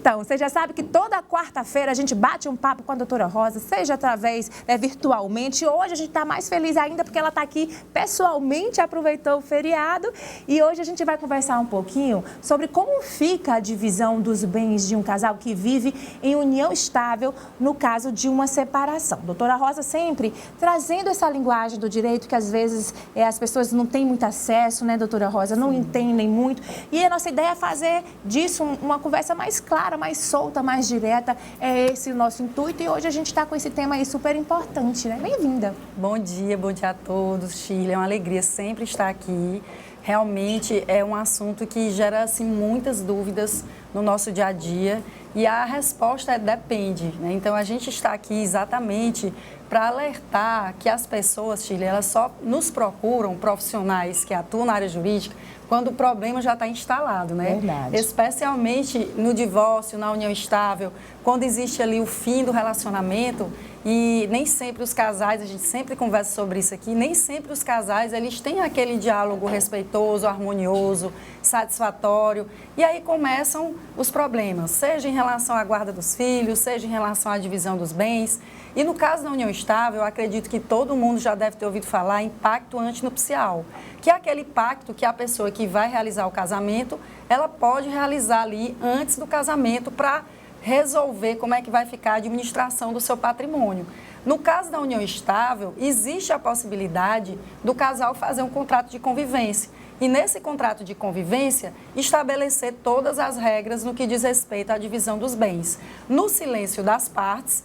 Então, você já sabe que toda quarta-feira a gente bate um papo com a doutora Rosa, seja através virtualmente. Hoje a gente está mais feliz ainda porque ela está aqui pessoalmente, aproveitou o feriado. E hoje a gente vai conversar um pouquinho sobre como fica a divisão dos bens de um casal que vive em união estável no caso de uma separação. Doutora Rosa sempre trazendo essa linguagem do direito que às vezes as pessoas não têm muito acesso, né, doutora Rosa? Não entendem muito. E a nossa ideia é fazer disso uma conversa mais clara, mais solta, mais direta. É esse o nosso intuito e hoje a gente está com esse tema aí super importante, né? Bem-vinda. Bom dia a todos, Shirley. É uma alegria sempre estar aqui. Realmente é um assunto que gera assim, muitas dúvidas no nosso dia a dia e a resposta depende, né? Então a gente está aqui exatamente para alertar que as pessoas, Shirley, elas só nos procuram profissionais que atuam na área jurídica quando o problema já está instalado, né? Verdade. Especialmente no divórcio, na união estável, quando existe ali o fim do relacionamento e nem sempre os casais, a gente sempre conversa sobre isso aqui, nem sempre os casais, eles têm aquele diálogo respeitoso, harmonioso, satisfatório, e aí começam os problemas, seja em relação à guarda dos filhos, seja em relação à divisão dos bens. E no caso da união estável, eu acredito que todo mundo já deve ter ouvido falar em pacto antinupcial, que é aquele pacto que a pessoa que vai realizar o casamento, ela pode realizar ali antes do casamento para resolver como é que vai ficar a administração do seu patrimônio. No caso da união estável, existe a possibilidade do casal fazer um contrato de convivência. E nesse contrato de convivência, estabelecer todas as regras no que diz respeito à divisão dos bens. No silêncio das partes,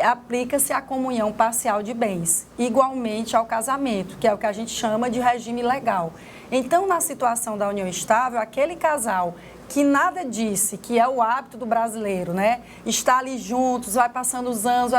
aplica-se a comunhão parcial de bens, igualmente ao casamento, que é o que a gente chama de regime legal. Então, na situação da união estável, aquele casal que nada disse, que é o hábito do brasileiro, né? Está ali juntos, vai passando os anos,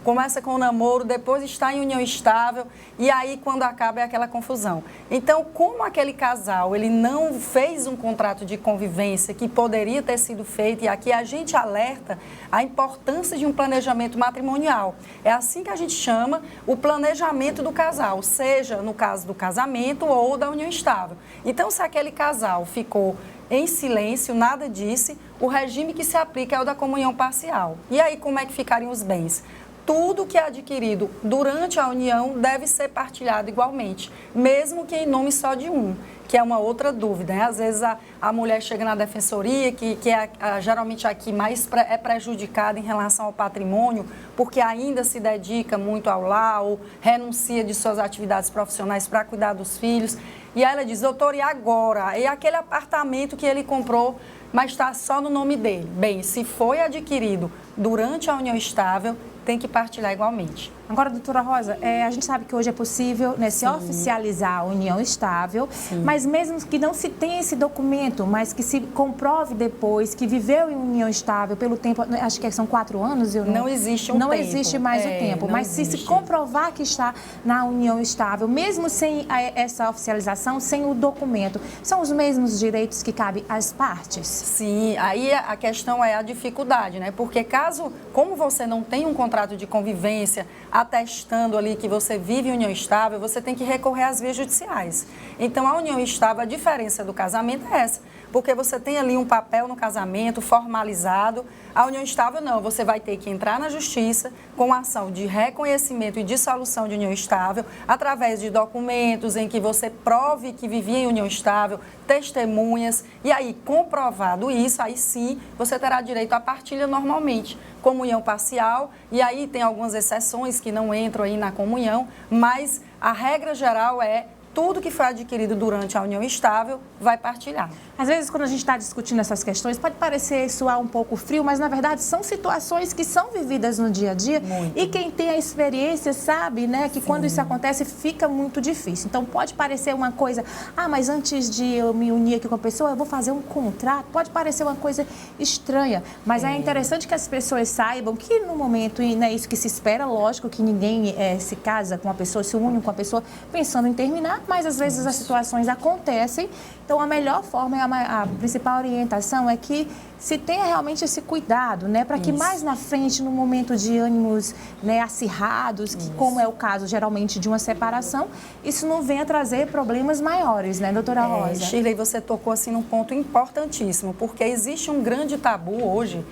começa com o namoro, depois está em união estável e aí quando acaba é aquela confusão. Então, como aquele casal, ele não fez um contrato de convivência que poderia ter sido feito, e aqui a gente alerta a importância de um planejamento matrimonial. É assim que a gente chama o planejamento do casal, seja no caso do casamento ou da união estável. Então, se aquele casal ficou em silêncio, nada disse, o regime que se aplica é o da comunhão parcial. E aí, como é que ficariam os bens? Tudo que é adquirido durante a união deve ser partilhado igualmente, mesmo que em nome só de um, que é uma outra dúvida, né? Às vezes a mulher chega na defensoria, que é geralmente a que mais é prejudicada em relação ao patrimônio, porque ainda se dedica muito ao lar ou renuncia de suas atividades profissionais para cuidar dos filhos. E aí ela diz, doutor, e agora? E aquele apartamento que ele comprou, mas está só no nome dele? Bem, se foi adquirido durante a união estável, tem que partilhar igualmente. Agora, doutora Rosa, a gente sabe que hoje é possível, né, se oficializar a união estável, mas mesmo que não se tenha esse documento, mas que se comprove depois que viveu em união estável pelo tempo, acho que são 4 anos, não existe não existe mais o tempo, mas se comprovar que está na união estável, mesmo sem essa oficialização, sem o documento, são os mesmos direitos que cabem às partes? Sim, aí a questão é a dificuldade, né? Porque caso, como você não tem um contrato de convivência, atestando ali que você vive em união estável, você tem que recorrer às vias judiciais. Então, a união estável, a diferença do casamento é essa, porque você tem ali um papel no casamento formalizado. A união estável não, você vai ter que entrar na justiça com ação de reconhecimento e dissolução de união estável, através de documentos em que você prove que vivia em união estável, testemunhas, e aí, comprovado isso, aí sim, você terá direito à partilha normalmente, comunhão parcial, e aí tem algumas exceções que não entram aí na comunhão, mas a regra geral é tudo que foi adquirido durante a união estável vai partilhar. Às vezes, quando a gente está discutindo essas questões, pode parecer soar um pouco frio, mas, na verdade, são situações que são vividas no dia a dia. Muito. E quem tem a experiência sabe, né, que quando isso acontece, fica muito difícil. Então, pode parecer uma coisa, mas antes de eu me unir aqui com a pessoa, eu vou fazer um contrato. Pode parecer uma coisa estranha, mas é interessante que as pessoas saibam que, no momento, e não é isso que se espera, lógico que ninguém se casa com uma pessoa, se une com uma pessoa pensando em terminar, mas às vezes as situações acontecem. Então, a melhor forma, a principal orientação é que se tenha realmente esse cuidado, né? Para que mais na frente, no momento de ânimos, né, acirrados, que, como é o caso geralmente de uma separação, isso não venha trazer problemas maiores, né, doutora Rosa? Shirley, você tocou assim num ponto importantíssimo, porque existe um grande tabu hoje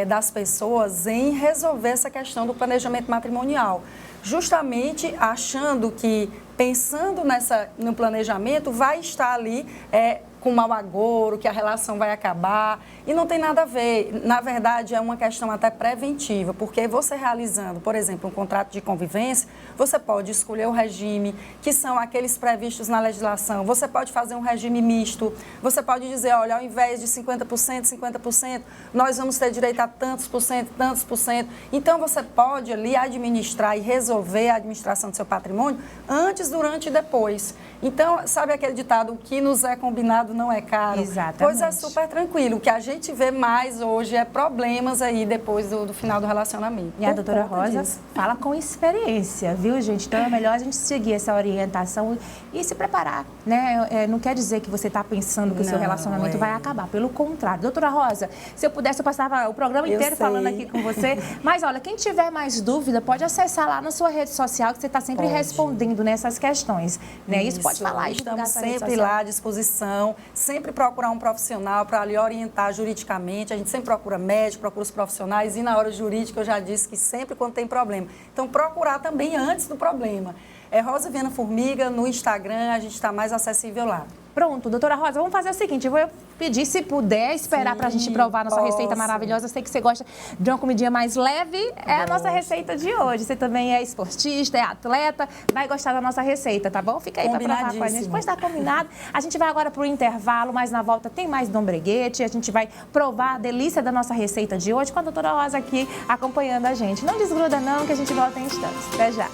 das pessoas em resolver essa questão do planejamento matrimonial. Justamente achando que, pensando no planejamento, vai estar ali com mau agouro, que a relação vai acabar, e não tem nada a ver. Na verdade, é uma questão até preventiva, porque você realizando, por exemplo, um contrato de convivência, você pode escolher o regime, que são aqueles previstos na legislação, você pode fazer um regime misto, você pode dizer, olha, ao invés de 50%, 50%, nós vamos ter direito a tantos por cento, tantos por cento. Então, você pode ali administrar e resolver a administração do seu patrimônio antes, durante e depois. Então, sabe aquele ditado, o que nos é combinado não é caro? Exatamente. Pois é super tranquilo. O que a gente vê mais hoje é problemas aí depois do final do relacionamento. E a doutora Rosa fala com experiência, viu, gente? Então é melhor a gente seguir essa orientação e se preparar, né? Não quer dizer que você está pensando que o seu relacionamento vai acabar. Pelo contrário. Doutora Rosa, se eu pudesse, eu passava o programa inteiro falando aqui com você. Mas, olha, quem tiver mais dúvida, pode acessar lá na sua rede social, que você está sempre respondendo nessas questões, né? Isso pode falar. Estamos sempre lá à disposição, sempre procurar um profissional para lhe orientar juridicamente. A gente sempre procura médico, procura os profissionais e na hora jurídica eu já disse que sempre quando tem problema. Então, procurar também antes do problema. É Rosa Viana Formiga no Instagram, a gente está mais acessível lá. Pronto, doutora Rosa, vamos fazer o seguinte, eu vou pedir, se puder, esperar para a gente provar a nossa receita maravilhosa. Eu sei que você gosta de uma comidinha mais leve, é a nossa receita de hoje. Você também é esportista, é atleta, vai gostar da nossa receita, tá bom? Fica aí para provar com a gente. Depois está combinado. A gente vai agora para o intervalo, mas na volta tem mais Dom Breguete. A gente vai provar a delícia da nossa receita de hoje com a doutora Rosa aqui acompanhando a gente. Não desgruda não, que a gente volta em instantes. Até já.